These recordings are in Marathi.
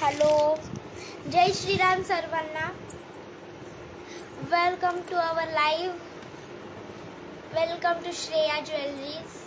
हॅलो, जय श्रीराम सर्वांना. Welcome to our live. Welcome to Shreya jewelleries.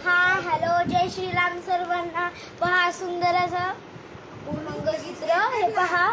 हा, हॅलो, जय श्रीराम सर्वांना. पहा सुंदर असं मंगळसूत्र, हे पहा.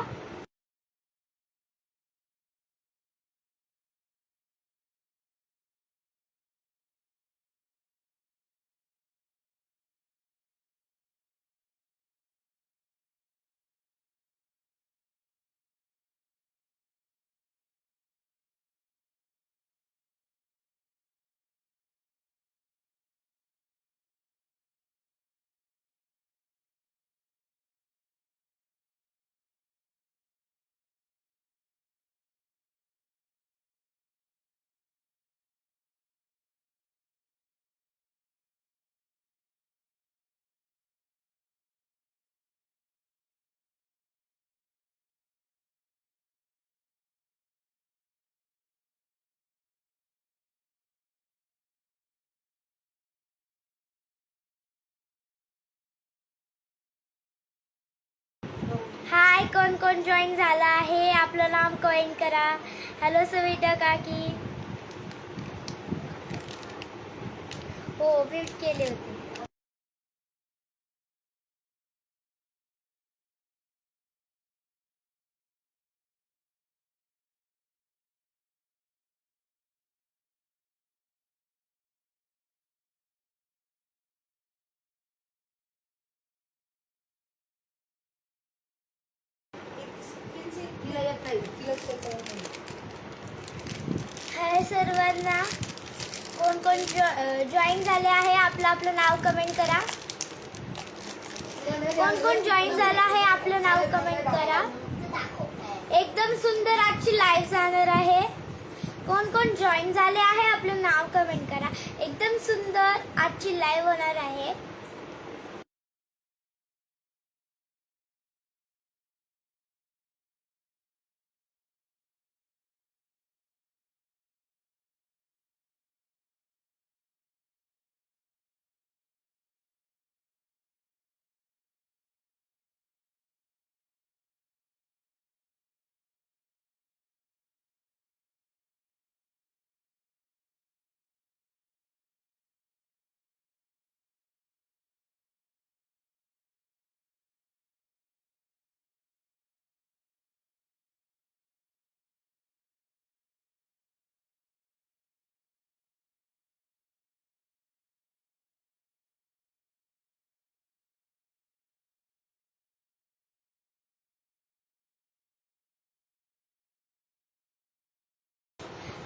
हाय, कोण कोण जॉईन झाला आहे आपलं नाव कमेंट करा. हॅलो सविता काकी. हो, म्यूट केले होते. हाय सर्वांना, कोण कोण जॉईन झाले आहे आपलं नाव कमेंट करा. कोण कोण जॉईन झाला आहे आपलं नाव कमेंट करा. एकदम सुंदर आजची लाईव्ह जाणार आहे. कोण कोण जॉईन झाले आहे आपलं नाव कमेंट करा. एकदम सुंदर आजची लाईव्ह होणार आहे.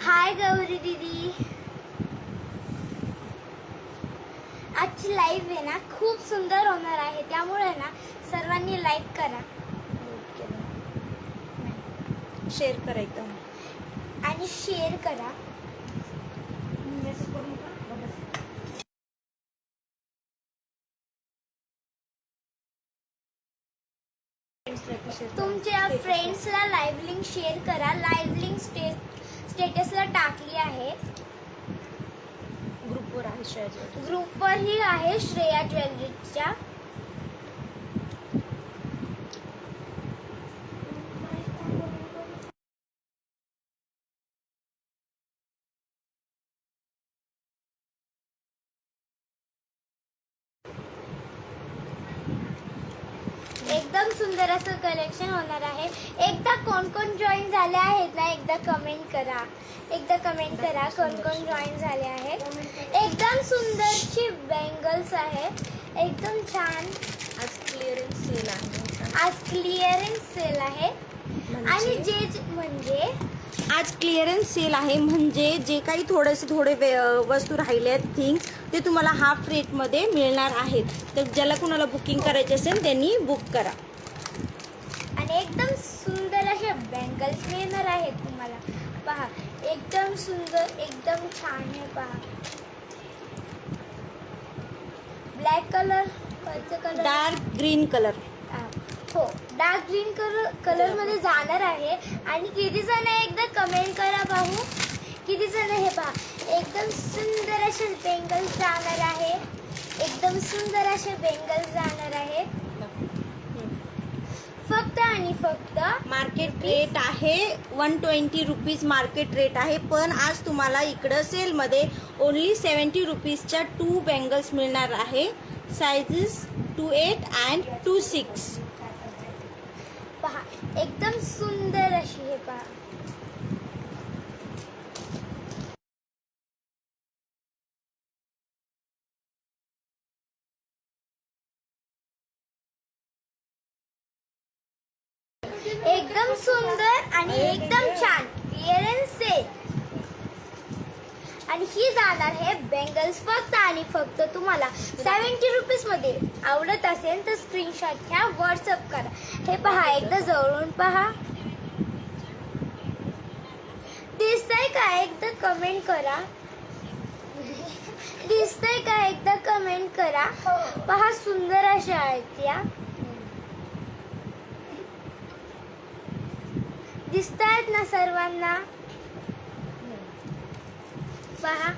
हाय गौरी दीदी. आजची लाईव्ह आहे ना खूप सुंदर होणार आहे, त्यामुळे ना सर्वांनी लाईक करा, शेअर करा एकदम आणि शेअर करा. तुमच्या फ्रेंड्सला लाईव्ह लिंक शेअर करा. लाईव्ह लिंक स्टेटसला टाकली आहे. ग्रुपवर आहे श्रेया ज्वेलरी. ग्रुपवरही आहे श्रेया ज्वेलरीजच्या. एकदम सुंदर असं कलेक्शन होणार आहे. एकदा कोण कोण जॉईन झाले आहेत ना, एकदा कमेंट करा. कोण कोण जॉईन झाले आहेत. एकदम सुंदरची बँगल्स आहेत, एकदम छान. आज क्लिअरन्स सेल आहे. आज क्लिअरन्स सेल आहे आणि म्हणजे आज क्लिअरन्स सेल आहे, म्हणजे जे काही थोडे वस्तू राहिले आहेत थिंग्स ते तुम्हाला हाफ रेटमध्ये मिळणार आहेत. तर ज्याला कुणाला बुकिंग करायचे असेल त्यांनी बुक करा. आणि एकदम सुंदर असे बँगल्स मिळणार आहेत तुम्हाला. पहा एकदम सुंदर, एकदम छान आहे. पहा black colour dark green colour. हो, डार्क ग्रीन कलर मध्ये जाणार आहे. आणि किती जण एकदा कमेंट करा पाहू किती जण. हे पहा एकदम सुंदर असे बेंगल्स जाणार आहे. एकदम सुंदर असे बेंगल्स जाणार आहे. फक्त आणि फक्त मार्केट रेट आहे 120 रुपीज मार्केट रेट आहे, पण आज तुम्हाला इकडं सेलमध्ये ओन्ली 70 रुपीजच्या 2 बँगल्स मिळणार आहे. Sizes 28 and 26. पहा एकदम सुंदर अशी. हे पहा एकदम सुंदर आणि एकदम छान क्लिअरन्स सेल. आणि ही जाणार हे बेंगल्स फक्त आणि फक्त तुम्हाला 70 रुपीज मध्ये. आवडत असेल तर स्क्रीनशॉट घ्या, व्हॉट्सअप करा. हे पहा एकदा जवळून पहा. दिसतंय का? एकदा कमेंट करा. दिसतंय का? एकदा कमेंट करा. पहा सुंदर अशा आहेत या. दिसतायत ना सर्वांना? पहा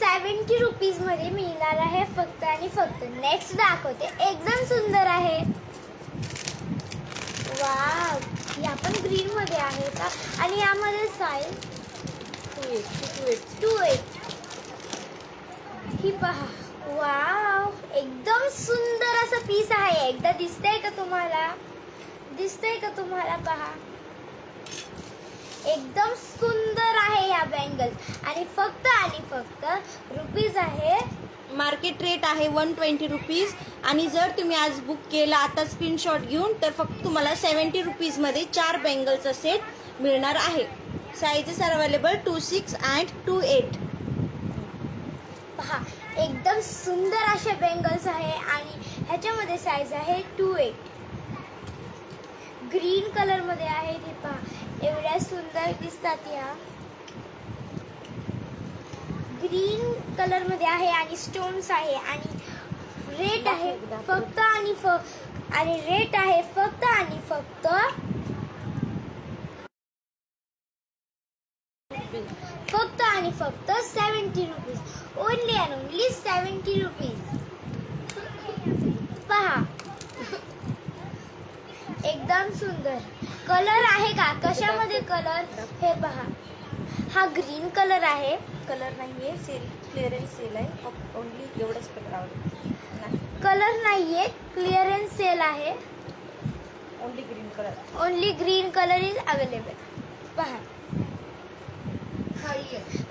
70 रुपीज मध्ये मिळणार आहे फक्त आणि फक्त. नेक्स्ट दाखवते. एकदम सुंदर आहे. वाव, या पण ग्रीन मध्ये आहे का? आणि यामध्ये साईज 28. ही पहा. वाव, एकदम सुंदर असं पीस आहे. एकदा दिसतंय का तुम्हाला? दिसतंय का तुम्हाला? पहा एकदम सुंदर आहे या बँगल. आणि फक्त रुपीज आहे. मार्केट रेट आहे 120 रुपीज. आणि जर तुम्ही आज बुक केला आता स्क्रीनशॉट घेऊन, तर फक्त तुम्हाला 70 रुपीजमध्ये 4 बँगलचा सेट मिळणार आहे. Sizes are available 26 and 28. पहा एकदम सुंदर असे बँगल्स आहे आणि ह्याच्यामध्ये साईज आहे 28. ग्रीन कलर मध्ये आहे. ते पहा एवढ्या सुंदर दिसतात या. ग्रीन कलर मध्ये आहे आणि स्टोन्स आहे. आणि रेट आहे फक्त आणि रेट आहे फक्त आणि फक्त 70 rupees. Only and only 70 rupees. पहा एकदम सुंदर. कलर आहे का? कशामध्ये कलर? हे पहा हा ग्रीन कलर आहे. कलर नाहीये, सेल क्लिअरन्स सेल आहे. ओन्ली एवढंच कलर आवडतं. कलर नाहीये, क्लिअरन्स सेल आहे. Only green colour. Only green colour is available. पहा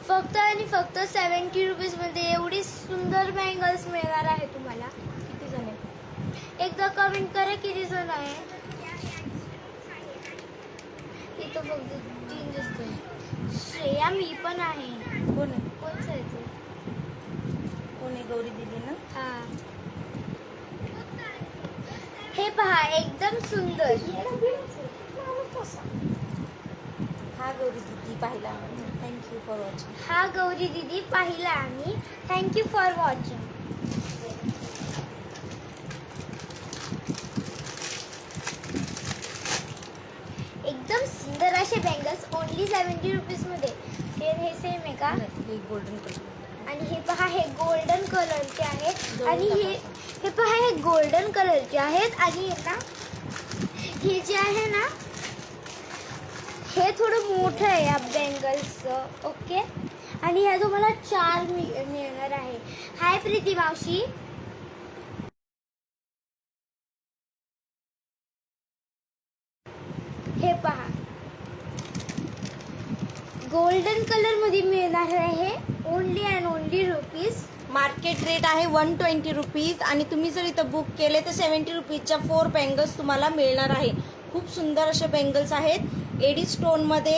फक्त आणि फक्त 70 रुपीज मध्ये एवढी सुंदर बँगल्स मिळणार आहे तुम्हाला. किती जण आहे? एकदा कमेंट करा किती जण आहे. इथं फक्त 3 दिसतोय. श्रेया मी पण आहे. कोण आहे? कोणचं आहे ते? कोण आहे? गौरी दिदी ना? हा. हे पहा एकदम सुंदर. हा गौरी दिदी पाहिला. Thank you for watching. हा गौरी दिदी पाहिला आम्ही. Thank you for watching. एकदम सुंदर असे बँगल्स ओनली 70 रुपीज मध्ये. हे सेम आहे का? हे गोल्डन कलर. आणि हे पहा हे गोल्डन कलरचे आहेत. आणि हे पहा हे गोल्डन कलरचे आहेत. आणि ना हे जे आहे ना हे थोडं मोठं आहे या बँगल्सचं. ओके. आणि ह्या तुम्हाला 4 मिळणार आहे. हाय प्रीती मावशी. हे पहा गोल्डन कलर मध्ये मिळणार आहे only and only rupees market rate आहे 120 रुपीज आणि तुम्ही जर इथं बुक केले तर 70 रुपीजच्या 4 बँगल्स तुम्हाला मिळणार आहे. खूप सुंदर असे बँगल्स आहेत एडी स्टोनमध्ये.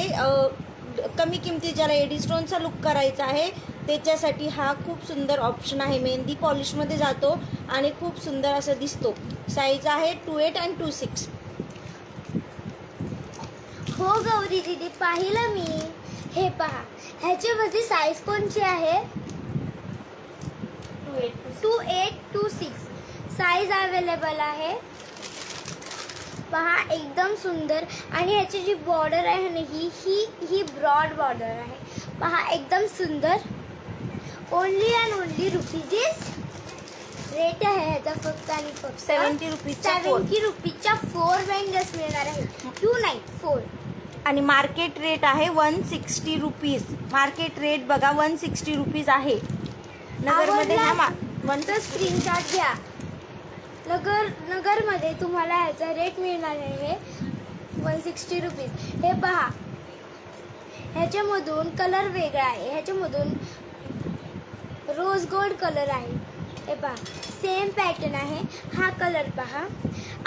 कमी किमती ज्याला एडी स्टोनचा लुक करायचा आहे त्याच्यासाठी हा खूप सुंदर ऑप्शन आहे. मेहंदी पॉलिशमध्ये जातो आणि खूप सुंदर असं दिसतो. साईज आहे 28 आणि 26. हो गौरी दीदी, पाहिलं मी. हे पहा, ह्याच्यामध्ये साईज कोणची आहे? 28 to 6 साईज अवेलेबल आहे. पहा, एकदम सुंदर. आणि ह्याची जी बॉर्डर आहे ना, ही ब्रॉड बॉर्डर आहे. पहा, एकदम सुंदर. Only and only rupees rate आहे ह्याचा फक्त आणि फक्त 70 रुपीजच्या 70 रुपीजच्या 4 बँगल्स मिळणार आहे. 2 नाही 4. आणि मार्केट रेट आहे 160 रुपीज. मार्केट रेट बघा 160 रुपीज आहे. नगरमध्ये नंतर स्क्रीनशॉट घ्या. नगरमध्ये तुम्हाला ह्याचा रेट मिळणार आहे 160 रुपीज. हे पहा, ह्याच्यामधून कलर वेगळा आहे. ह्याच्यामधून रोज गोल्ड कलर आहे. हे पहा, सेम पॅटर्न आहे. हा कलर पहा.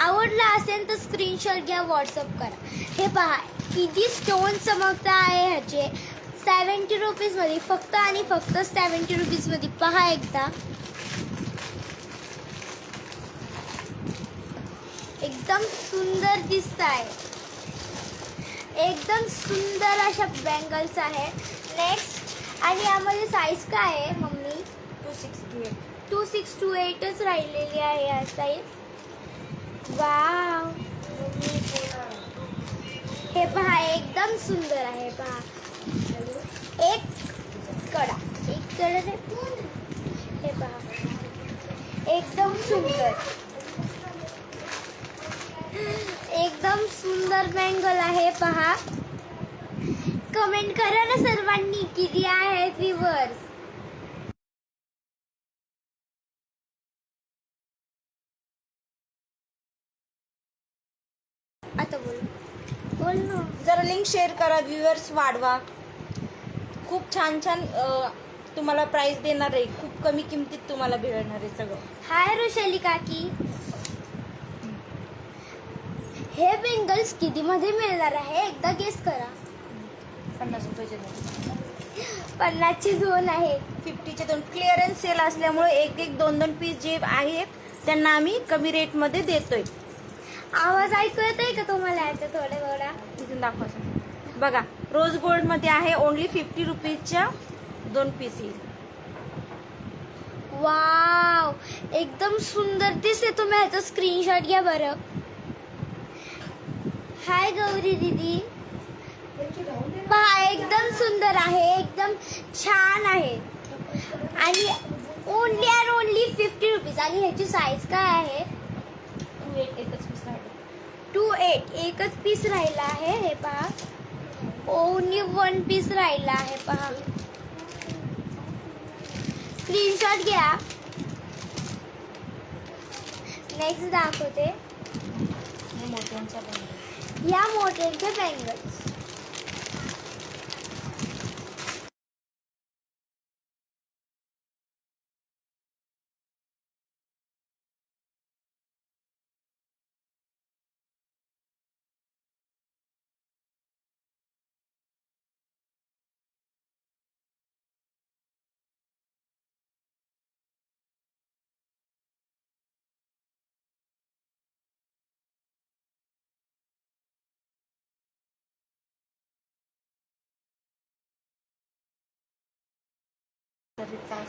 आवडला असेल तर स्क्रीनशॉट घ्या, व्हॉट्सअप करा. हे पहा, किती स्टोन चमकता आहे ह्याचे. 70 रुपीजमध्ये, फक्त आणि फक्त 70 रुपीजमध्ये. पहा एकदा, एकदम सुंदर दिसत आहे. एकदम सुंदर अशा बँगल्स आहे. नेक्स्ट, आणि यामध्ये साईज काय आहे मम्मी? 2628च राहिलेली आहे या साईज. वाव, हे पहा, एकदम सुंदर आहे. पहा, एक कडा आहे. हे पहा, एकदम सुंदर, एकदम सुंदर बँगल आहे. पहा, कमेंट करा ना सर्वांनी किती आहेत व्ह्यूअर्स. आता बोल ना. जरा लिंक शेअर करा, व्ह्यूअर्स वाढवा. खूप छान छान तुम्हाला प्राइस देणार आहे. खूप कमी किमतीत तुम्हाला मिळणार आहे सगळं. हाय रुशाली काकी. हे बेंगल्स किती मध्ये मिळणार आहे एकदा गेस करा. 50 रुपयाचे 50चे 2 आहे. 50चे 2. क्लिअरन्स सेल असल्यामुळे एक 2 पीस जे आहेत त्यांना आम्ही कमी रेटमध्ये देतोय. आवाज ऐकू येतोय का तुम्हाला याचा थोडा? इथून दाखवा. बघा, रोज गोल्ड मध्ये आहे. ओनली 50 रुपीजच्या 2 पीस येईल. वाव, एकदम सुंदर दिसते. तुम्ही ह्याचा स्क्रीनशॉट घ्या बरं. हाय गौरी दीदी. पहा, एकदम सुंदर आहे, एकदम छान आहे. आणि ओनली अँड ओनली 50 रुपीज. आणि ह्याची साईज काय आहे? 28 एकच पीस राहिला आहे. हे पहा, ओनली 1 पीस राहिला आहे. पहा, स्क्रीनशॉट घ्या. नेक्स्ट दाखवते. या मोठ्यांचे बँगल्स.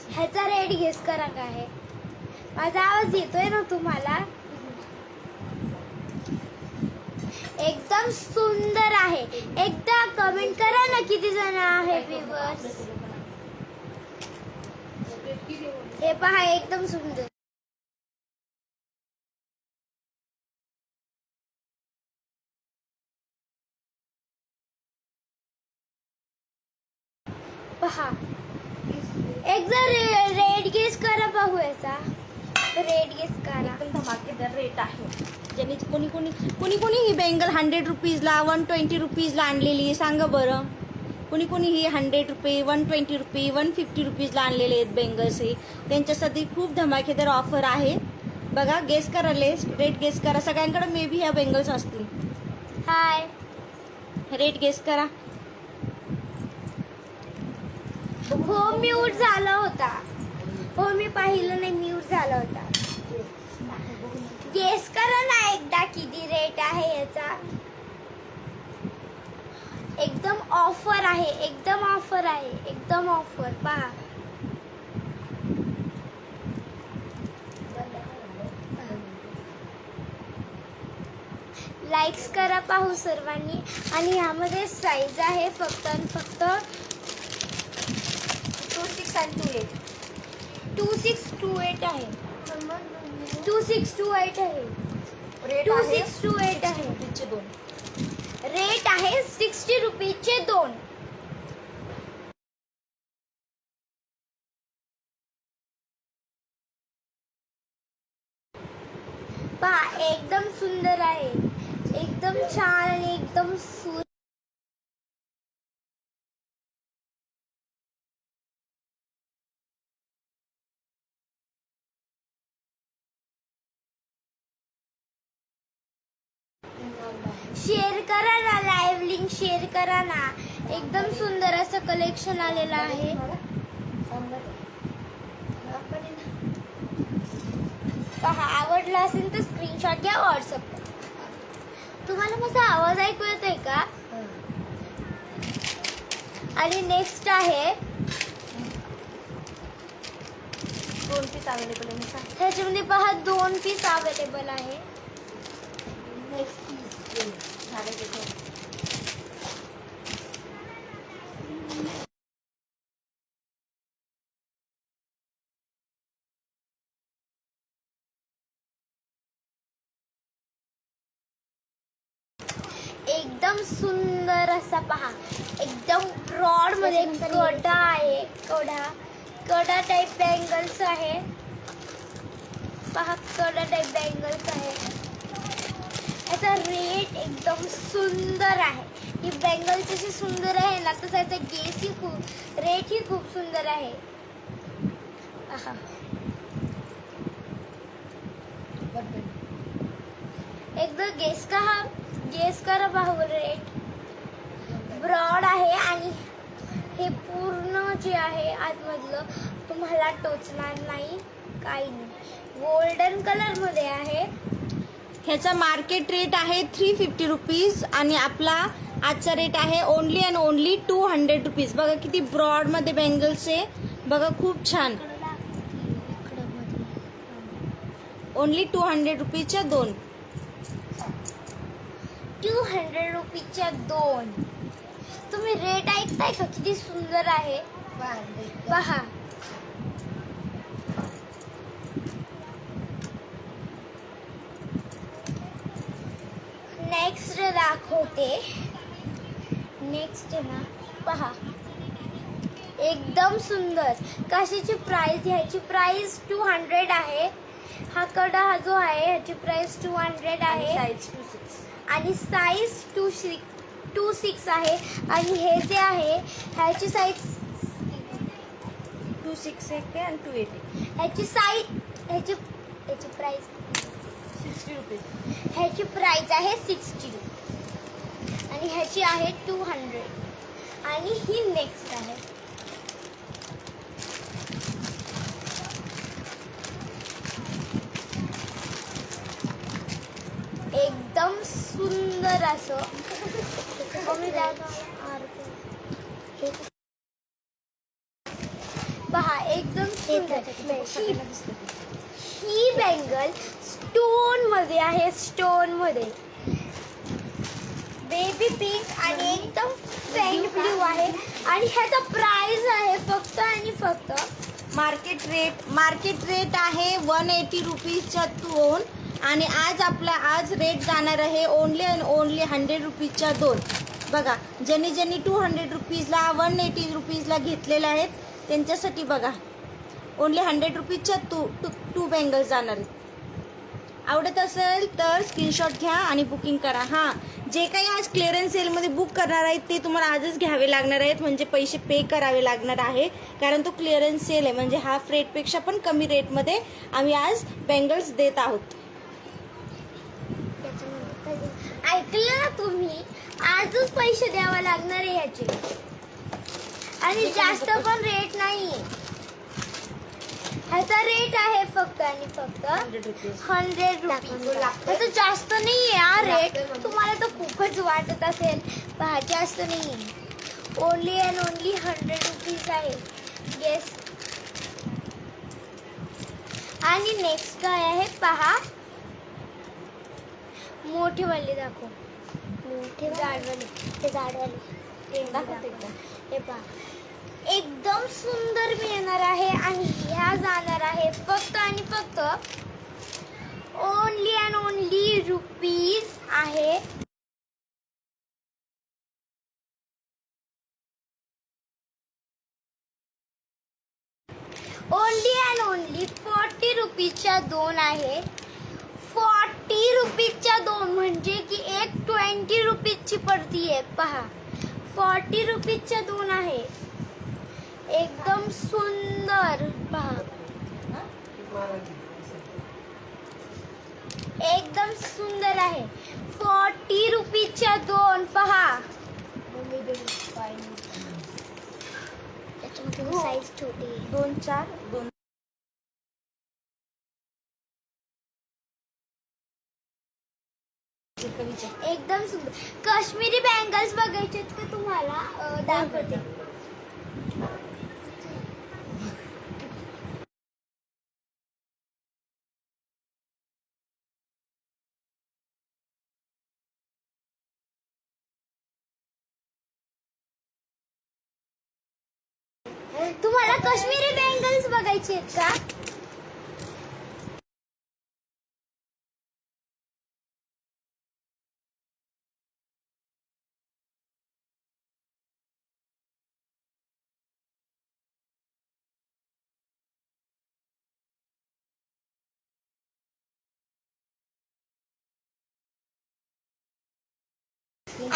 ह्याचा रेट गेस करा काय आहे. माझा आवाज येतोय ना तुम्हाला? एकदम सुंदर आहे. एकदा कमेंट करा ना किती जण आहे व्ह्यूअर्स. हे पहा, एकदम सुंदर. पहा, एकदा रेट गेस करा, पाहू याचा रेट गेस करा. धमाकेदार रेट आहे. ज्यांनी कोणी ही बँगल 100 रुपीजला 120 रुपीजला आणलेली आहे सांगा बरं. कोणी कोणी ही 100 रुपये 120 रुपये 150 रुपीजला आणलेले आहेत बेंगल्स. हे त्यांच्यासाठी खूप धमाकेदार ऑफर आहे. बघा, गेस करा, रेट गेस करा. सगळ्यांकडे मे बी ह्या बेंगल्स असतील. हाय. रेट गेस करा. हो, म्यूट झाला होता. हो, मी पाहिलं नाही, म्यूट झाला होता. गेस करा ना एकदा किती रेट आहे याचा. एकदम ऑफर आहे, एकदम ऑफर आहे, एकदम ऑफर. पहा, लाईक्स करा पाहू सर्वांनी. आणि यामध्ये साईज आहे फक्त आणि फक्त 26 आणि 28. 2628 आहे. 2628 आहे. 2628 आहे. रुपीजचे 2. रेट आहे 60 रुपीजचे 2. पहा, एकदम सुंदर आहे, एकदम छान आणि एकदम शेअर करा ना, लाईव्ह लिंक शेअर करा ना. एकदम सुंदर असं कलेक्शन आलेलं आहे. पहा, आवडलं असेल तर स्क्रीनशॉट घ्या व्हॉट्सअपला. तुम्हाला माझा आवाज ऐकू येतोय का? आणि नेक्स्ट आहे 2 पीस अवेलेबल आहे. ह्याच्यामध्ये पहा 2 पीस अवेलेबल आहे. एकदम सुंदर असा पहा, एकदम ब्रॉड मध्ये कडा आहे. कडा टाइप बँगल्स आहे. पहा, कडा टाइप बँगल्स आहे. याचा रेट एकदम सुंदर आहे. ही बँगल्स जशी सुंदर आहे ना, तसं याचा रेट ही खूप सुंदर आहे. पहा, एकदा गेस करा पाहू. रेट ब्रॉड आहे आणि हे पूर्ण जे आहे आतमधलं तुम्हाला टोचणार नाही, काही नाही. गोल्डन कलर मध्ये आहे. ह्याचा मार्केट रेट आहे 350 रुपीज आणि आपला आजचा रेट आहे ओनली अँड ओनली 200 रुपीज. बघा किती ब्रॉडमध्ये बँगल्स आहे. बघा, खूप छान. ओनली 200 रुपीजच्या 2. 200 रुपीजच्या 2. तुम्ही रेट ऐकताय का? किती सुंदर आहे पहा. नेक्स्ट दाखवते. नेक्स्ट ना पहा, एकदम सुंदर. कशाची प्राइस? ह्याची प्राइस 200 आहे. हा कडा हा जो आहे ह्याची प्राइस 200 आहे. आणि साईज 26 आहे. आणि हे जे आहे ह्याची साईज 26 आहे आणि 280. ह्याची प्राइस 60 रुपीज. ह्याची प्राइस आहे 60 आणि ह्याची आहे 200. आणि ही नेक्स्ट आहे. एकदम सुंदर असं पहा, एकदम सुंदर. ही बँगल स्टोन मध्ये आहे. स्टोन मध्ये बेबी पिंक आणि एकदम फेंट ब्लू आहे. आणि ह्याचा प्राइस आहे फक्त आणि फक्त मार्केट रेट आहे 180 रुपीजच्या 2. आणि आज रेट जाणार आहे ओनली अँड ओनली 100 रुपीजच्या 2. बघा, ज्यांनी 200 रुपीजला 180 रुपीजला घेतलेले आहेत त्यांच्यासाठी बघा ओनली 100 रुपीजच्या 2 बँगल्स जाणार आहेत. आवडत असेल तर स्क्रीनशॉट घ्या आणि बुकिंग करा. हां, जे काही आज क्लिअरन्स सेलमध्ये बुक करणार आहेत ते तुम्हाला आजच घ्यावे लागणार आहेत, म्हणजे पैसे पे करावे लागणार आहे, कारण तो क्लिअरन्स सेल आहे. म्हणजे हाफ रेटपेक्षा पण कमी रेटमध्ये आम्ही आज बेंगल्स देत आहोत. ऐकलं ना तुम्ही, आजच पैसे द्यावे लागणार आहे ह्याचे, आणि जास्त पण रेट नाही. ह्याचा रेट आहे फक्त आणि फक्त 100 रुपीज. 100 रुपीज. ह्याचा जास्त नाही आहे हा रेट. तुम्हाला तर खूपच वाटत असेल, पहा जास्त नाही आहे. ओनली अँड ओनली 100 रुपीज आहे. येस. आणि नेक्स्ट काय आहे पहा, मोठेवाले दाखव. मोठे जाडवाले, ते जाडवाले हे पहा, एकदम सुंदर मिळणार आहे. आणि ह्या जाणार आहे फक्त आणि फक्त ओनली अँड ओनली रुपीज आहे. ओनली अँड ओनली 40 रुपीजच्या 2 आहे. 40 रुपीजच्या 2 म्हणजे की एक 20 रुपीजची पडती आहे. पहा, 40 रुपीजच्या 2 आहे. एकदम सुंदर. पहा, एकदम सुंदर आहे. 40 रुपीजच्या 2. पहा, त्याच्यामध्ये साईज छोटी आहे. 2 4 2 एकदम सुंदर काश्मीरी बँगल्स बघायचे का तुम्हाला? दाखवते. तुम्हाला काश्मीरी बँगल्स बघायचे आहेत का?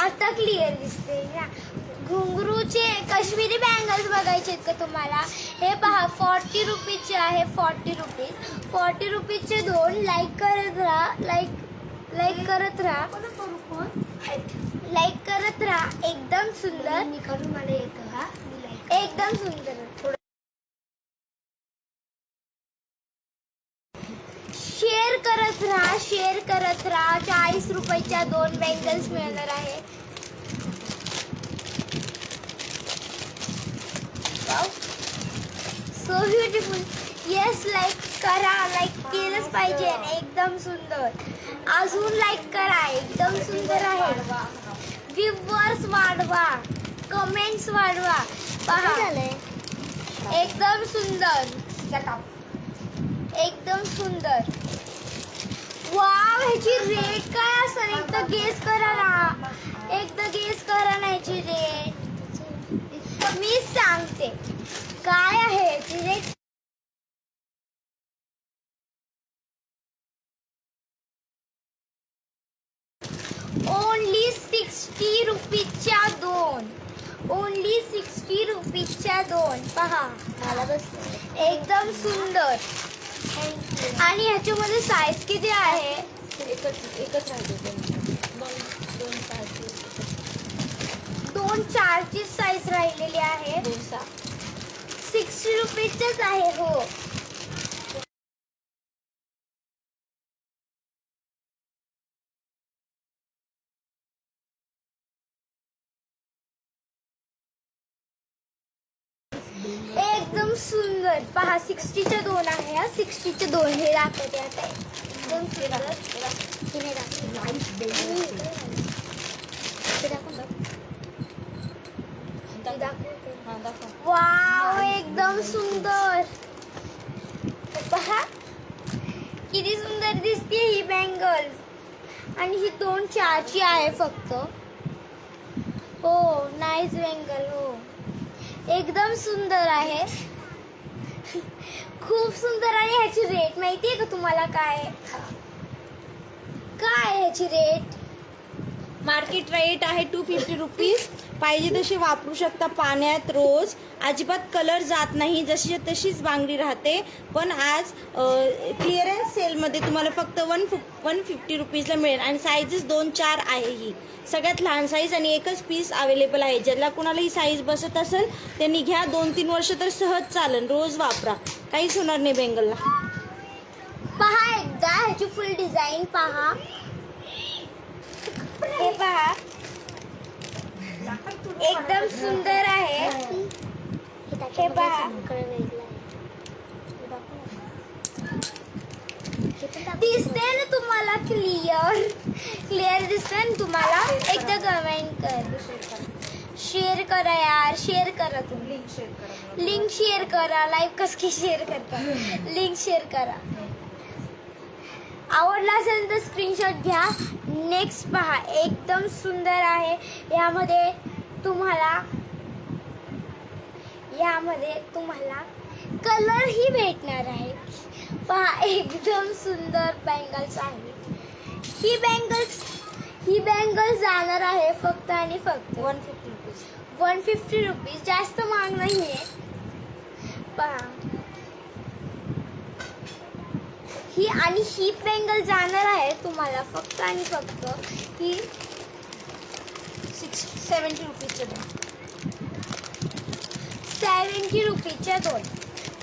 आता क्लिअर दिसते ना. घुंगरूचे काश्मीरी बँगल्स बघायचे आहेत का तुम्हाला? हे पहा, 40 रुपीजचे आहे. 40 रुपीजचे 2. लाईक करत राहा, लाईक करत राहा, लाईक करत राहा. एकदम सुंदर, एकदम सुंदर. शेअर करत राहा, शेअर करत राहा. 40 रुपयाच्या 2 बँगल्स मिळणार आहे. So beautiful. येस, लाईक करा, लाईक केलंच पाहिजे. एकदम सुंदर. अजून लाईक करा, एकदम सुंदर आहे. व्ह्यूअर्स वाढवा, कमेंट्स वाढवा. पहा, एकदम सुंदर, एकदम सुंदर. वाव, ह्याची रेट काय असेल? एकदा गेस करा ना, एकदा गेस करा ना ह्याची रेट. मी सांगते काय आहे ह्याची रेट. ओनली 60 रुपीजच्या 2. ओनली 60 रुपीजच्या 2. पहा, एकदम सुंदर. आणि ह्याच्यामध्ये साईज किती आहे? एकच राहते. 2 4ची साईज राहिलेली आहे. 60 रुपीजच आहे. हो, एकदम सुंदर. पहा, 60च्या 2 आहे. 60च्या 2 हे दाखवते आता. एकदम सुंदर. वाव, एकदम सुंदर. पहा, किती सुंदर दिसते ही बँगल्स. आणि ही 2 4ची आहे फक्त. हो, नाईस बँगल. हो, एकदम सुंदर आहे. खूप सुंदर. आणि ह्याची रेट माहिती आहे का तुम्हाला काय? ह्याची रेट मार्केट रेट आहे 250 रुपीज. पाहिजे तशी वापरू शकता पाण्यात रोज. अजिबात कलर जात नाही, जशी तशीच बांगडी राहते. पण आज क्लिअरन्स सेलमध्ये तुम्हाला फक्त 150 रुपीजला मिळेल. आणि साईजेस 2-4 आहे. ही सगळ्यात लहान साईज आणि एकच पीस अवेलेबल आहे. ज्याला कुणाला ही साईज बसत असेल त्यांनी घ्या. 2-3 वर्ष तर सहज चालेल. रोज वापरा, काहीच होणार नाही बेंगलला. पहा एकदा ह्याची फुल डिझाईन पहा. हे पहा एकदम सुंदर आहे. हे पहा दिसते ना तुम्हाला, क्लिअर दिसते ना तुम्हाला. एकदा कमेंट कर, शेअर करा यार, शेअर करा. तुम्ही लिंक शेअर करा. लाईव्ह कसं शेअर करता, लिंक शेअर करा. आवडला असेल तर स्क्रीनशॉट घ्या. नेक्स्ट पहा एकदम सुंदर आहे. यामध्ये तुम्हाला कलरही भेटणार आहे. पहा एकदम सुंदर बँगल्स आहे. ही बँगल्स जाणार आहे फक्त आणि फक्त 150 रुपीज. जास्त महाग नाही आहे. पहा ही बँगल जाणार आहे तुम्हाला फक्त आणि फक्त ही 70 रुपीजच्या 70 रुपीजच्या 2.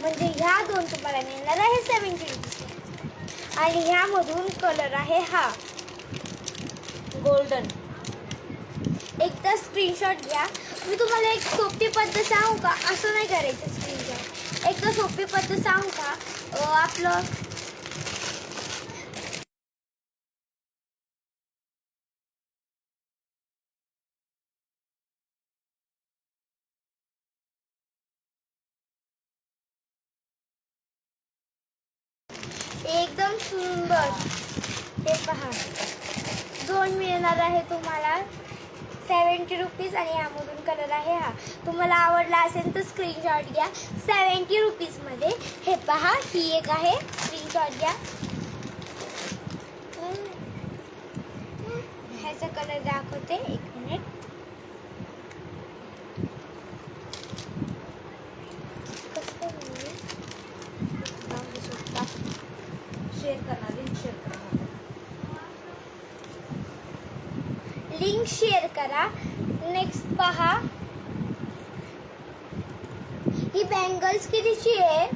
म्हणजे ह्या 2 तुम्हाला मिळणार आहे 70 रुपीज. आणि ह्यामधून कलर आहे हा गोल्डन. एकदा स्क्रीनशॉट घ्या. मी तुम्हाला एक सोपी पद्धत सांगू का? असं नाही करायचं स्क्रीनशॉट. एकदा सोपी पद्धत सांगू का? आपलं एकदम सुंदर. हे पहा 2 मिळणार आहे तुम्हाला 70 रुपीज. आणि यामधून कलर आहे हा. तुम्हाला आवडला असेल तर स्क्रीनशॉट घ्या 70 रुपीजमध्ये. हे पहा ही एक आहे, स्क्रीनशॉट घ्या. ह्याचा कलर दाखवते, 1 मिनिट. लिंक शेअर करा. नेक्स्ट पहा ही बँगल्स कितीची आहे?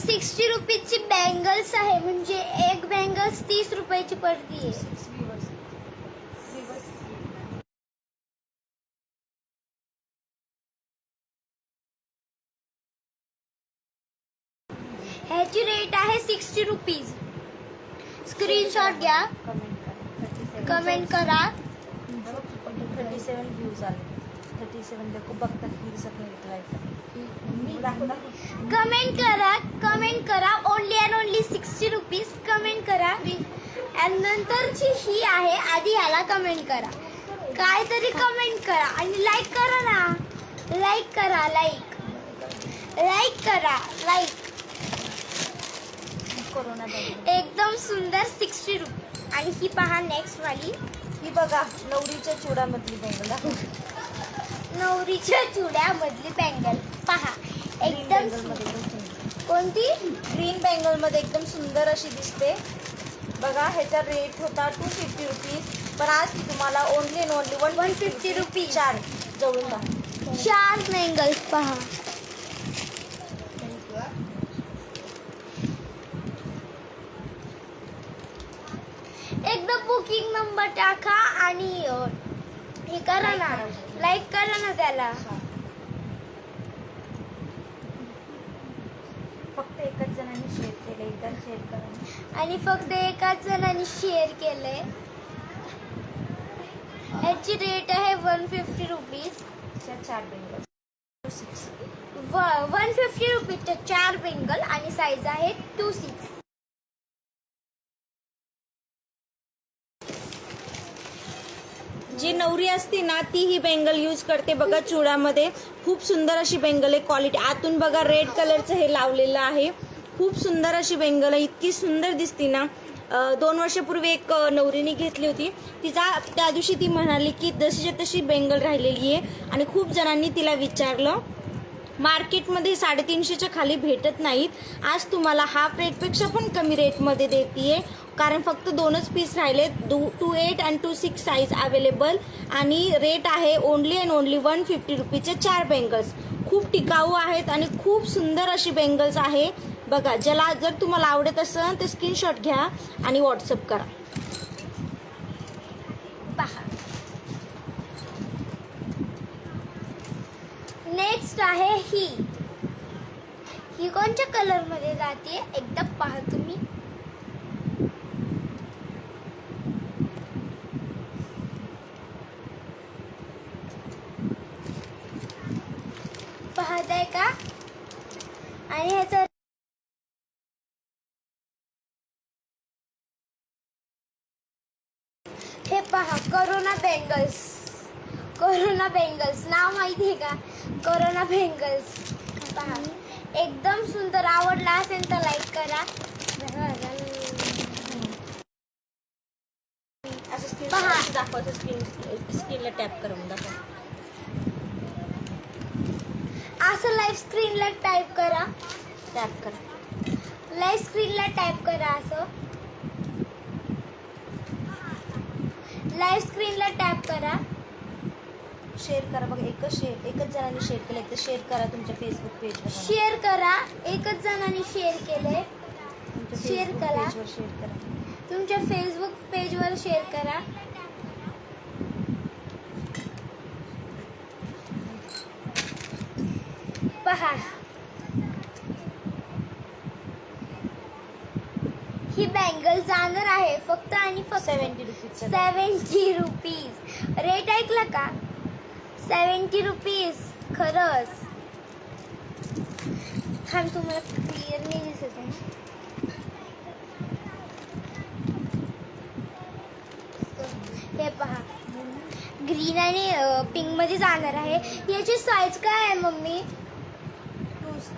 60 रुपीजची बँगल्स आहे. म्हणजे एक बँगल्स 30 रुपयाची पडती आहे. ह्याची रेट आहे 60 रुपीज. स्क्रीनशॉट घ्या, कमेंट करा. 37 व्ह्यूज आले. 37 देखो बघतात की दिसत नाही. कमेंट करा. Only and only 60 rupees. Comment करा. आणि नंतरची ही आहे, आधी ह्याला कमेंट करा. काहीतरी कमेंट करा आणि लाईक करा ना. लाईक करा. एकदम सुंदर 60 रुपये. आणि ही पहा नेक्स्ट वाली. ही बघा नवरीच्या चुडामधली बँगल. नवरीच्या चुड्यामधली बँगल पहा. एकदम कोणती? ग्रीन बँगल मध्ये एकदम सुंदर अशी दिसते. बघा ह्याचा रेट होता 250 रुपीज. पण आज ती तुम्हाला ओनली अँड ओनली 150 रुपीज. 4 जवळून 4 बँगल्स पहा. एकदा बुकिंग नंबर टाका आणि हे करा ना, लाईक करा ना त्याला. फक्त एकच जणांनी शेअर केलं. एकदा शेअर करा. आणि फक्त एकाच जणांनी शेअर केलंय. ह्याची रेट आहे 150 रुपीज. 4 bangle 150 रुपीजच्या 4 bangle. आणि साईज आहे 2-6. जी नवरी असते ना ती ही बँगल यूज करते. बघा चुडामध्ये खूप सुंदर अशी बँगल आहे. क्वालिटी आतून बघा रेड कलरचं हे लावलेलं आहे. खूप सुंदर अशी बेंगल आहे, इतकी सुंदर दिसती ना. 2 वर्षापूर्वी एक नवरीने घेतली होती. तिचा त्या दिवशी ती म्हणाली की जशीच्या तशी बेंगल राहिलेली आहे आणि खूप जणांनी तिला विचारलं. मार्केटमध्ये 350च्या खाली भेटत नाहीत. आज तुम्हाला हाफ रेटपेक्षा पण कमी रेटमध्ये देते, कारण फक्त 2च पीस राहिले. 28 आणि 26 साईज अवेलेबल आणि रेट आहे ओनली अँड ओनली 150 रुपीचे 4 बेंगल्स. खूप टिकाऊ आहेत आणि खूप सुंदर अशी बेंगल्स आहे. बघा, ज्याला जर तुम्हाला आवडत असेल तर स्क्रीनशॉट घ्या आणि व्हॉट्सअप करा. पहा, नेक्स्ट आहे ही कोणत्या कलर मध्ये जाते एकदा पहा तुम्ही. पाहताय का? आणि ह्याचा हे पहा, कोरोना बेंगल्स नाव माहिती आहे का? Corona bangles. पहा, एकदम सुंदर. आवडला असेल तर लाईक करा. पहा, दाखवा स्क्रीनला टॅप करून दाखवा. असं लाईव्ह स्क्रीनला टाईप करा. टॅप करा. लाईव्ह स्क्रीनला टाईप करा. असं लाईव्ह स्क्रीनला टॅप करा. शेअर करा. बघा, एकच जणांनी शेअर केलं. तर शेअर करा तुमच्या फेसबुक पेजवर. शेअर करा. एकच जणांनी शेअर केलंय. शेअर करा. शेअर करा. तुमच्या फेसबुक पेजवर शेअर करा. पहा, ही बँगल जाणार आहे फक्त आणि फक्त 70 रुपीज. 70 रुपीज. रेट ऐकला का? 70 रुपीज. खरंच. थांब, तुम्हाला क्लिअर नाही दिसत आहे. हे पहा, ग्रीन आणि पिंक मध्ये जाणार आहे. याची साईज काय आहे मम्मी?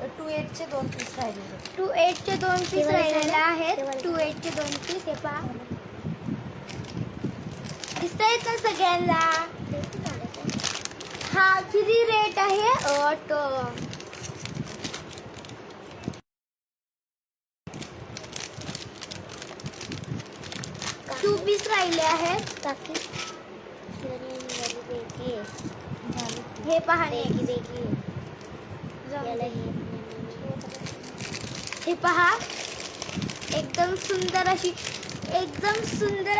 28चे 2 पीस राहिले. 28चे 2 पीस राहिलेले आहेत. 28चे 2 पीस. हे पहा, दिसतायत ना सगळ्यांना? हा किती रेट आहे? 2 पीस राहिले आहेत. हे पहा, हे पहा, एकदम सुंदर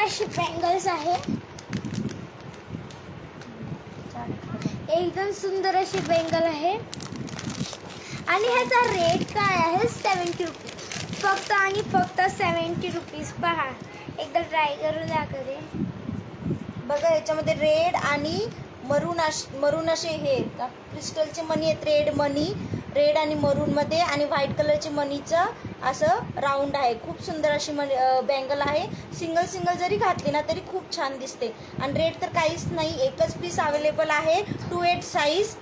अशी बँगल्स आहे. एकदम सुंदर अशी बेंगल आहे. आणि ह्याचा रेट काय आहे? 70 रुपीज. फक्त आणि फक्त 70 रुपीज. पहा, एकदा ट्राय करून दाखवते. बघा, याच्यामध्ये रेड आणि मरून असे हे क्रिस्टलचे मनी आहेत. रेड आणि मरून मध्ये आणि व्हाईट कलरचे मनीचं असं राऊंड आहे. खूप सुंदर अशी बँगल आहे. सिंगल जरी घातली ना तरी खूप छान दिसते. आणि रेट तर काहीच नाही, एकच पीस अवेलेबल आहे. 28 साईज.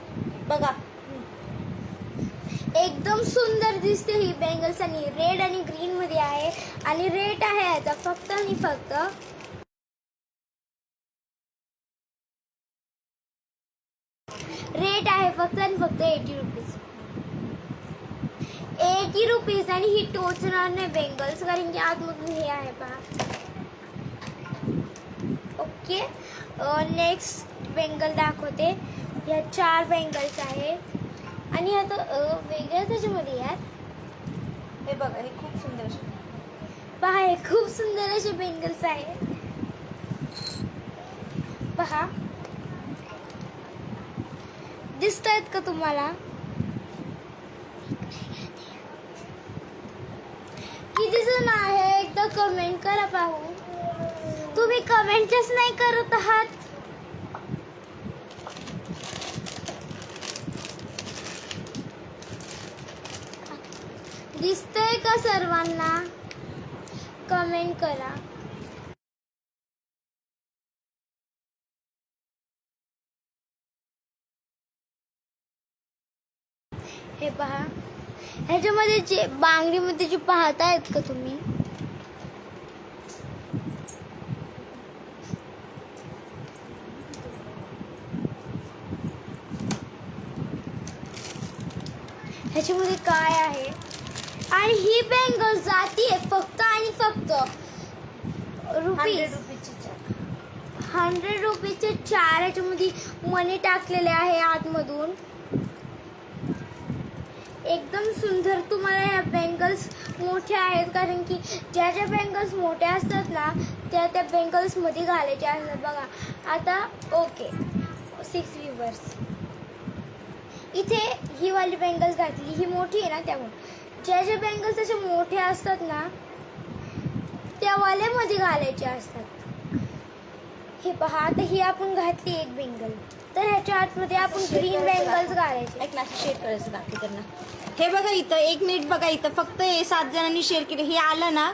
बघा, एकदम सुंदर दिसते ही बँगल्स. आणि रेड आणि ग्रीन मध्ये आहे. आणि रेट आहे याचा फक्त आणि फक्त रेट आहे फक्त आणि फक्त 80 रुपीज. 80 रुपीज. आणि ही टोचणार नाही बेंगल्स, कारण की आतमधून हे आहे पहा. ओके, नेक्स्ट बेंगल दाखवते. ह्या 4 बेंगल्स आहे. आणि ह्या तर वेगळ्या त्याच्यामध्ये यार. हे बघा, हे खूप सुंदर असे पहा, हे खूप सुंदर असे बेंगल्स आहे. पहा, दिसत आहेत का तुम्हाला? किती जण आहे एकदा कमेंट करा पाहू. तुम्ही कमेंटच नाही करत आहात. दिसतंय का सर्वांना? कमेंट करा. हे पहा, ह्या ह्याच्यामध्ये जे बांगडीमध्ये जे पाहतायत का तुम्ही, ह्याच्यामध्ये काय आहे. आणि ही बँगल जातीये फक्त आणि फक्त 100 रुपीज रुपीची 100 रुपीचे 4. ह्याच्यामध्ये मनी टाकलेले आहे आतमधून. एकदम सुंदर. तुम्हाला ह्या बँगल्स मोठ्या आहेत, कारण की ज्या ज्या बँगल्स मोठ्या असतात ना त्या त्या बँगल्स मध्ये घालायच्या असतात. बघा आता ओके 6 विवर्स. इथे ही वाली बँगल्स घातली, ही मोठी आहे ना, त्यामुळे ज्या ज्या बँगल्स अशा मोठ्या असतात ना त्या वाल्यामध्ये घालायच्या असतात. हे पहा, आता ही आपण घातली एक बँगल, तर ह्याच्या आतमध्ये आपण ग्रीन बँगल्स घालायचे. एक क्लास शेअर करायचं दाखवते त्यांना. हे बघा इथं 1 मिनिट बघा, इथं फक्त 7 जणांनी शेअर केले. हे आलं ना,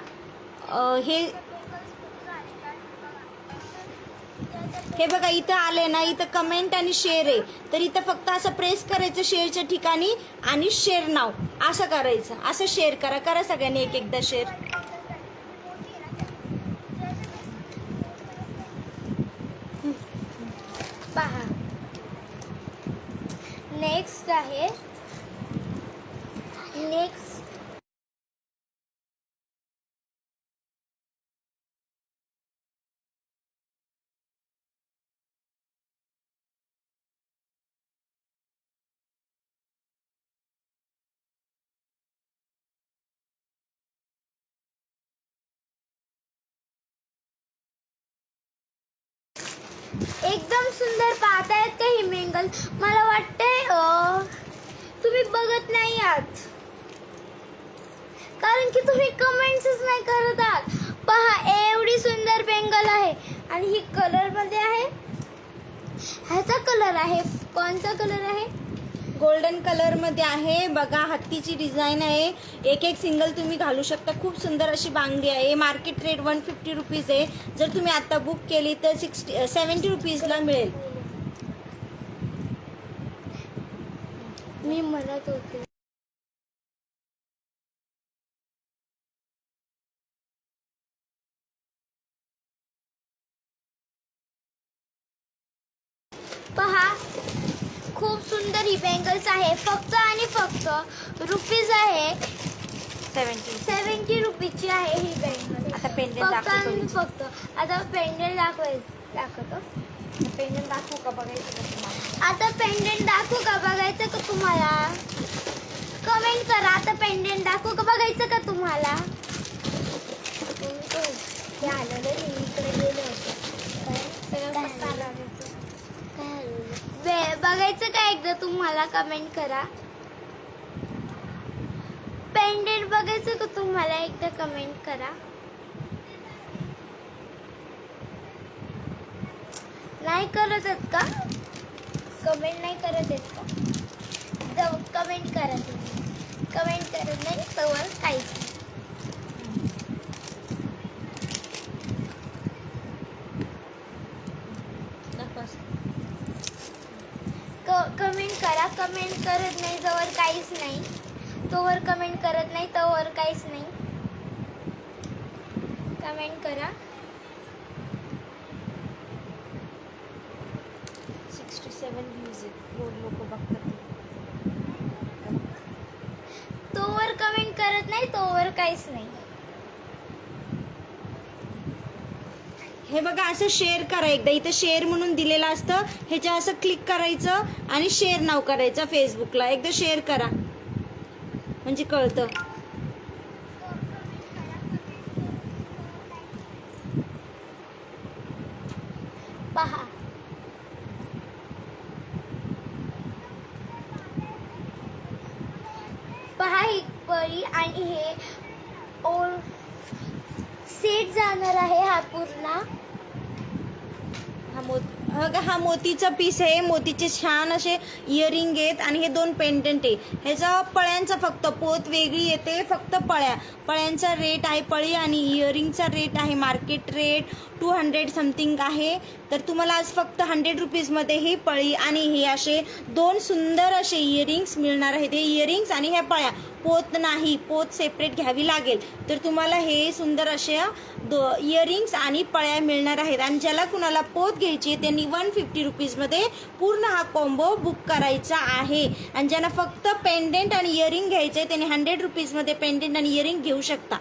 हे बघा इथं आले ना, इथं कमेंट आणि शेअर आहे. तर इथं फक्त असं प्रेस करायचं शेअरच्या ठिकाणी आणि शेअर नाव असं करायचं. असं शेअर करा सगळ्यांनी एक एकदा शेअर. पहा नेक्स्ट आहे. नेक्स्ट एकदम सुंदर पाहतायत का ही बँगल. मला वाटतंय तुम्ही बघत नाही आहात, कारण की तुम्ही कमेंट्सच नाही करत आहात. पहा एवढी सुंदर बँगल आहे आणि ही कलर मध्ये आहे. ह्याचा कलर आहे, कोणता कलर आहे, गोल्डन कलर मध्ये आहे. बघा हत्तीची डिझाईन आहे. एक एक सिंगल तुम्ही घालू शकता. खूप सुंदर अशी बांगडी आहे. मार्केट रेट 150 रुपीज आहे. जर तुम्ही आता बुक केली तर 70 रुपीजला मिळेल. मी म्हणत होते. पहा खूप सुंदर ही बँगल्स आहे. फक्त आणि फक्त रुपीज आहे 70 रुपीजची आहे ही बँगल. आता पेंडेंट फक्त आणि दाखवतो. फक्त. आता पेंडेंट दाखवतो. पेंडेंट दाखवू का बघायचं का तुम्हाला? आता पेंडेंट दाखवू का बघायचं का तुम्हाला, कमेंट करा. आता पेंडेंट दाखवू का बघायचं का तुम्हाला. ते आलेलं इकडे गेलं होतं. बघायचं का एकदा तुम्हाला, कमेंट करा. पेंडेंट बघायचं का तुम्हाला, एकदा कमेंट करा. नाही करत आहेत का, कमेंट नाही करत आहेत का, कमेंट करा. तुम्ही कमेंट करत नाही तर काहीच नाही. कमेंट करा. कमेंट करत नाही जवळ काहीच नाही, तोवर कमेंट करत नाही तोवर काहीच नाही. कमेंट करा. 67 व्ह्यूज आहेत. लोक बघतात. तोवर कमेंट करत नाही तोवर काहीच नाही. हे बघा असं शेअर करा. एकदा इथं शेअर म्हणून दिलेलं असतं, ह्याच्या असं क्लिक करायचं आणि शेअर नाव करायचं फेसबुकला. एकदा शेअर करा म्हणजे कळतं. पहा पहा ही पळी आणि हे सेट जाणार आहे हा पूर्ण. हा मोतीचा पीस आहे. मोतीचे छान असे इयरिंग आहेत आणि हे 2 पेंडंट आहे. ह्याचा पळ्यांचा फक्त पोत वेगळी येते, फक्त पळ्यांचा रेट आहे. पळी आणि इयरिंगचा रेट आहे मार्केट रेट 200 समथिंग आहे. तर तुम्हाला आज फक्त 100 रुपीजमध्ये ही पळी आणि हे असे 2 सुंदर असे इयरिंग्स मिळणार आहेत. हे इयरिंग्स आणि ह्या पळ्या पोत नाही, पोत सेपरेट घ्यावी लागेल, तर तुम्हाला हे सुंदर अशा इयरिंग्स आणि पळ्या मिळणार आहेत. आणि ज्याला कुणाला पोत घ्यायची आहे त्यांनी 150 रुपीजमध्ये पूर्ण हा कॉम्बो बुक करायचा आहे. आणि ज्यांना फक्त पेंडेंट आणि इयरिंग घ्यायचं आहे त्यांनी 100 रुपीजमध्ये पेंडेंट आणि इयरिंग घेऊ शकता.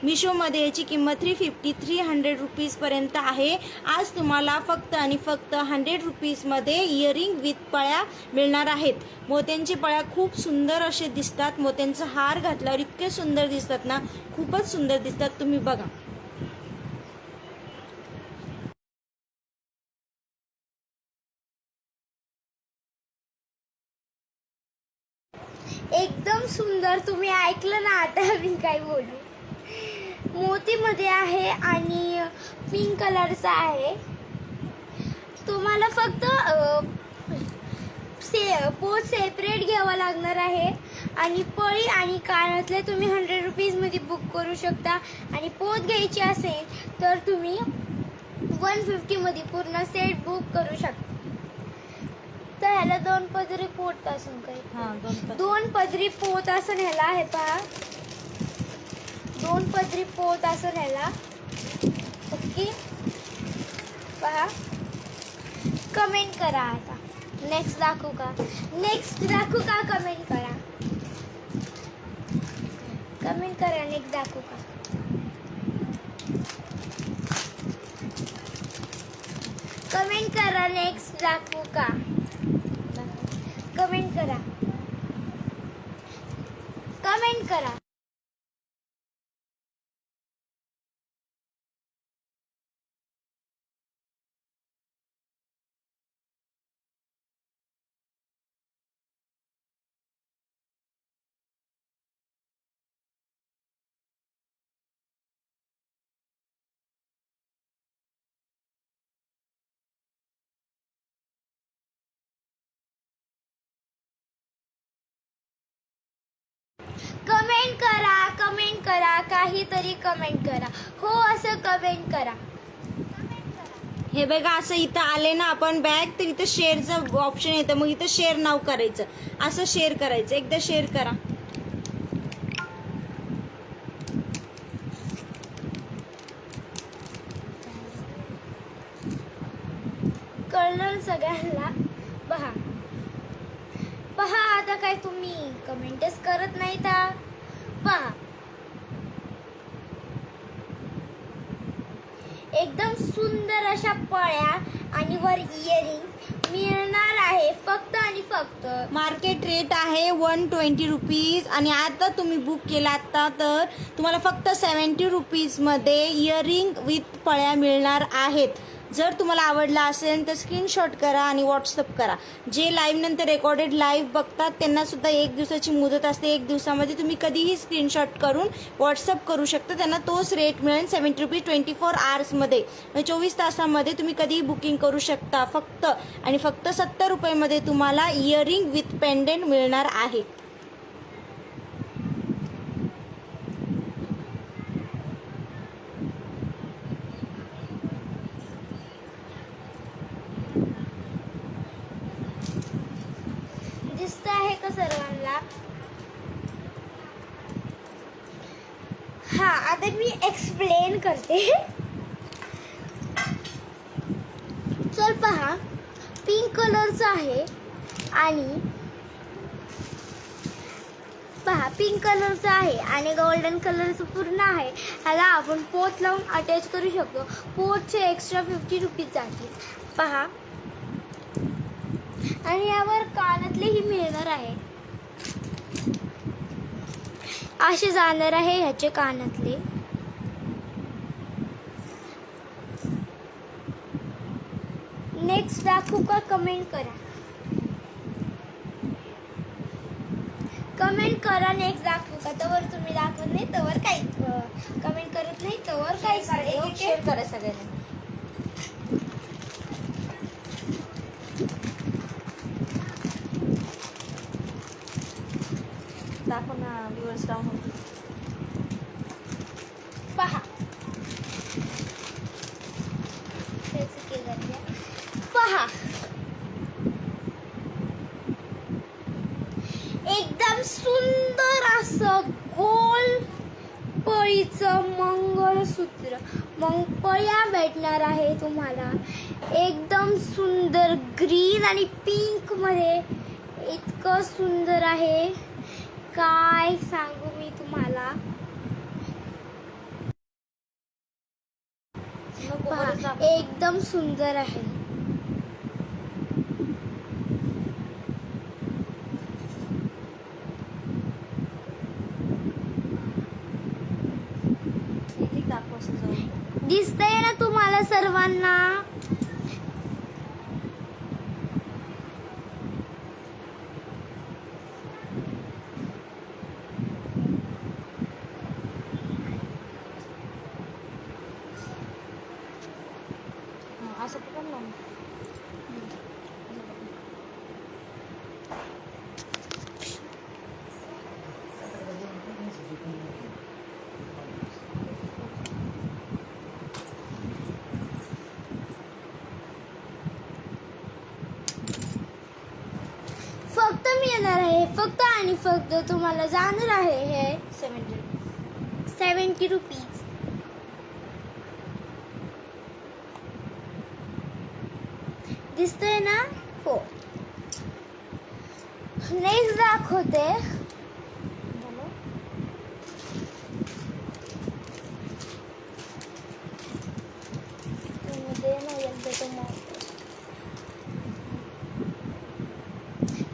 मिशोमध्ये याची किंमत 300 रुपीजपर्यंत आहे. आज तुम्हाला फक्त आणि फक्त 100 रुपीजमध्ये इयरिंग विथ पळ्या मिळणार आहेत. मोत्यांची पळ्या खूप सुंदर असे दिसतात. मोत्यांचा हार घातल्यावर इतके सुंदर दिसतात ना, खूपच सुंदर दिसतात. तुम्ही बघा. एकदम सुंदर. तुम्ही ऐकलं ना आता मी काय बोलू. मोतीमध्ये आहे आणि पिंक कलरचा आहे. तुम्हाला फक्त पोत सेपरेट घ्यावा लागणार आहे. आणि पळी आणि कानातले तुम्ही 100 रुपीजमध्ये बुक करू शकता. आणि पोत घ्यायची असेल तर तुम्ही 150मध्ये पूर्ण सेट बुक करू शकता. तर ह्याला 2 पदरी पोत असून काही 2 पदरी पोत असं ह्याला हे पहा. 2 पदरी पोत असं ह्याला. ओके पहा. कमेंट करा आता. नेक्स्ट दाखवू का? कमेंट करा. नेक्स्ट दाखवू का? कमेंट करा. नेक्स्ट दाखवू का? कमेंट करा. कमेंट करा. काहीतरी कमेंट करा. हो असं कमेंट करा. हे बघा, असं इथं आले ना आपण बॅग, तर इथं शेअरचं ऑप्शन येतं. मग इथं शेअर नाव करायचं. असं शेअर करायचं. एकदा शेअर करा. कळलं सगळ्यांना. पहा आता काय तुम्ही कमेंटच करत नाही का? पहा एकदम सुंदर अशा पळ्या आणि वर इयरिंग मिळणार आहे फक्त आणि फक्त. मार्केट रेट आहे 120 रुपीज. आणि आता तुम्ही बुक केला आता तर तुम्हाला फक्त 70 रुपीजमध्ये इयरिंग विथ पळ्या मिळणार आहेत. जर तुम्हाला आवडला असेल तर स्क्रीनशॉट करा आणि व्हॉट्सअप करा. जे लाईव्ह नंतर रेकॉर्डेड लाईव्ह बघतात त्यांना सुद्धा 1 दिवसाची मुदत असते. 1 दिवसामध्ये तुम्ही कधीही स्क्रीनशॉट करून व्हॉट्सअप करू शकता. त्यांना तोच रेट मिळेल 70 रुपीज 24 आवर्समध्ये. 24 तासामध्ये तुम्ही कधीही बुकिंग करू शकता. फक्त आणि फक्त 70 रुपयामध्ये तुम्हाला इयरिंग विथ पेंडेंट मिळणार आहे. दिसत आहे का सर्वांना? हा आता मी एक्सप्लेन करते. चल पहा, पिंक कलरचं आहे आणि पहा पिंक कलरचं आहे आणि गोल्डन कलरचं पूर्ण आहे. ह्याला आपण पोत लावून अटॅच करू शकतो. पोतचे एक्स्ट्रा 50 रुपीज जातील. पहा आणि यावर कानातलेही मिळणार आहे. असे जाणार आहे ह्याचे कानातले. नेक्स्ट दाखवू का? कमेंट करा. नेक्स्ट दाखवू का? तवर तुम्ही दाखवत नाही तवर काही कमेंट करत नाही तवर काही शेअर करा सगळ्यांना. दाखव ना, व्ह्यूअर्स डाऊन होते. पहा पहा एकदम सुंदर मंगळसूत्र मंगळ्या भेटणार आहे तुम्हाला. एकदम सुंदर ग्रीन आणि पिंक मध्ये इतकं सुंदर आहे, काय सांगू मी तुम्हाला. पहा, एकदम सुंदर आहे. दिसतंय ना तुम्हाला सर्वांना. असं पण ना. फक्त मिळणार आहे, फक्त आणि फक्त तुम्हाला जाणार आहे हे 70 रुपीज. दिसतंय ना. हो, नेक्स्ट दाखवते.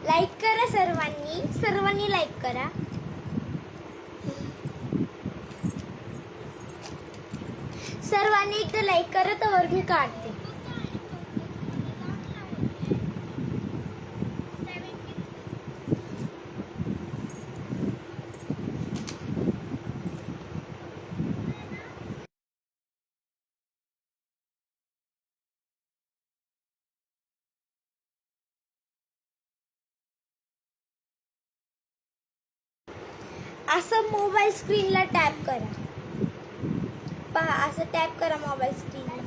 लाईक करा सर्वांनी लाईक करा. सर्वांनी एकदा लाईक करा तर मी काढते. असं मोबाईल स्क्रीनला टॅप करा. पहा, असं टॅप करा मोबाईल स्क्रीनला.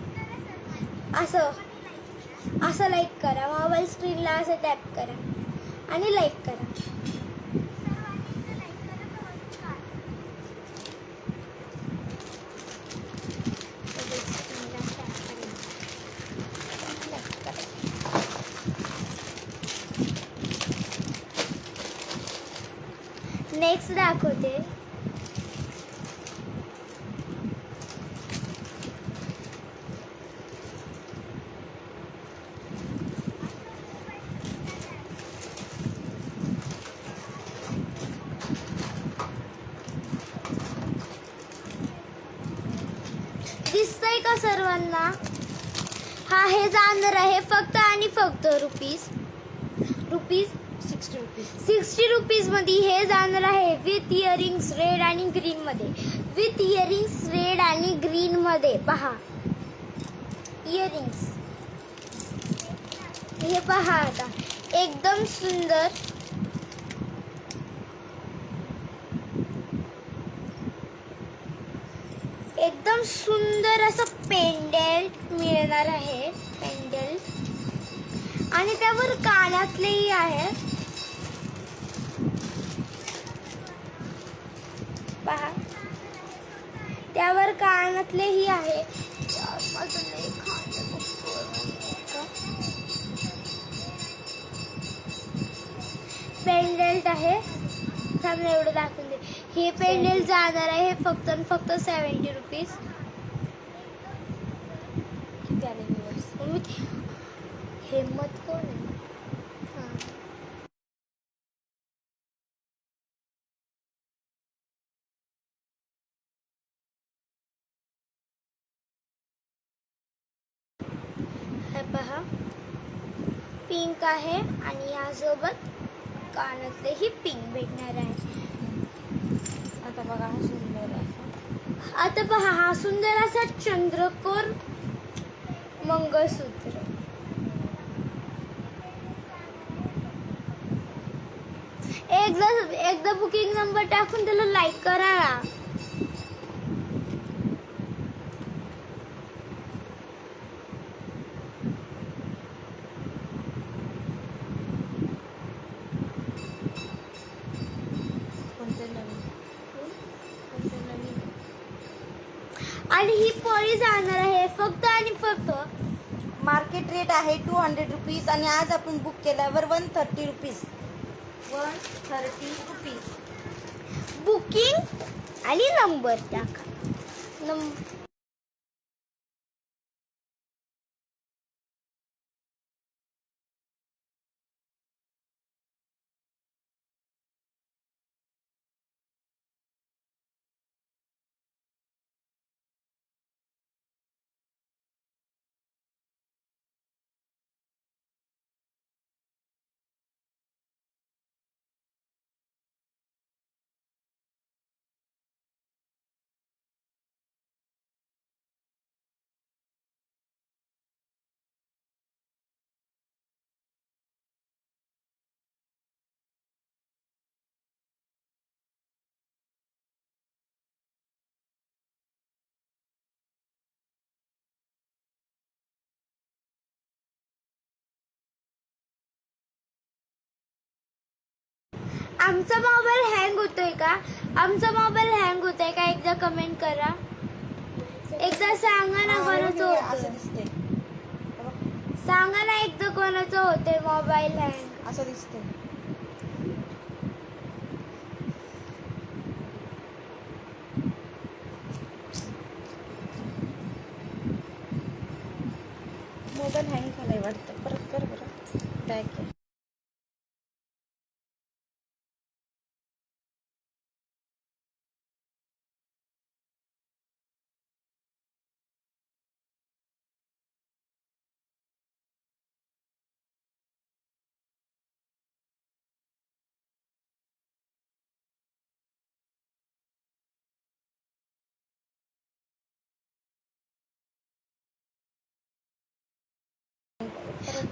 असं लाईक करा मोबाईल स्क्रीनला. असं टॅप करा आणि लाईक करा. नेक्स्ट दाखवते. दिसतंय का सर्वांना. हा हे जाणार आहे फक्त आणि फक्त रुपीज 60 रुपीज मध्ये हे जाणार आहे. विथ इयरिंग्स रेड आणि ग्रीन मध्ये. विथ इयरिंग्स रेड आणि ग्रीन मध्ये. पहा इयरिंग्स, हे पहा आता एकदम सुंदर. एकदम सुंदर असं पेंडेंट मिळणार आहे. पेंडेंट आणि त्यावर कानातलेही आहे. पहा, त्यावर कानातलेही आहे. पेंडेंट आहे. थांबा एवढं दाखवून दे. हे पेंडेंट जाणार आहे फक्त आणि फक्त 70 रुपीज. हिम्मत कोण आहे. हे पहा, पिंक आहे आणि यासोबत कानातलेही पिंक भेटणार आहे. आता बघा हा सुंदर असा. आता पहा, हा सुंदर असा चंद्रकोर मंगळसूत्र. एकदा बुकिंग नंबर टाकून त्याला लाईक करा. आणि ही पोळी जाणार आहे फक्त आणि फक्त मार्केट रेट आहे 200 रुपीज आणि आज आपण बुक केल्यावर 130 रुपीज. 130 रुपीज. बुकिंग आणि नंबर टाका. आमचा मोबाईल हँग होतोय का? आमचा मोबाईल हँग होतोय का? एकदा कमेंट करा. एकदा सांगा ना कोणाचं असं होतंय. दिसते. सांगा ना एकदा कोणाचं होतंय मोबाईल हँग. असं दिसते. मोबाईल हँग झालाय वाटतं. परत कर बरं. बॅक आहे.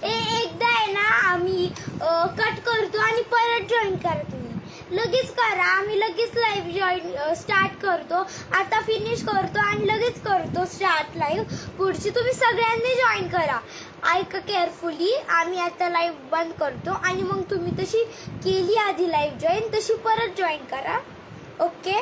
एकदा आहे ना आम्ही कट करतो आणि परत जॉईन करा. तुम्ही लगेच करा. आम्ही लगेच लाईव्ह जॉईन स्टार्ट करतो. आता फिनिश करतो आणि लगेच करतो स्टार्ट लाईव्ह. पुढची तुम्ही सगळ्यांनी जॉईन करा. ऐका केअरफुली. आम्ही आता लाईव्ह बंद करतो आणि मग तुम्ही तशी केली आधी लाईव्ह जॉईन तशी परत जॉईन करा. ओके.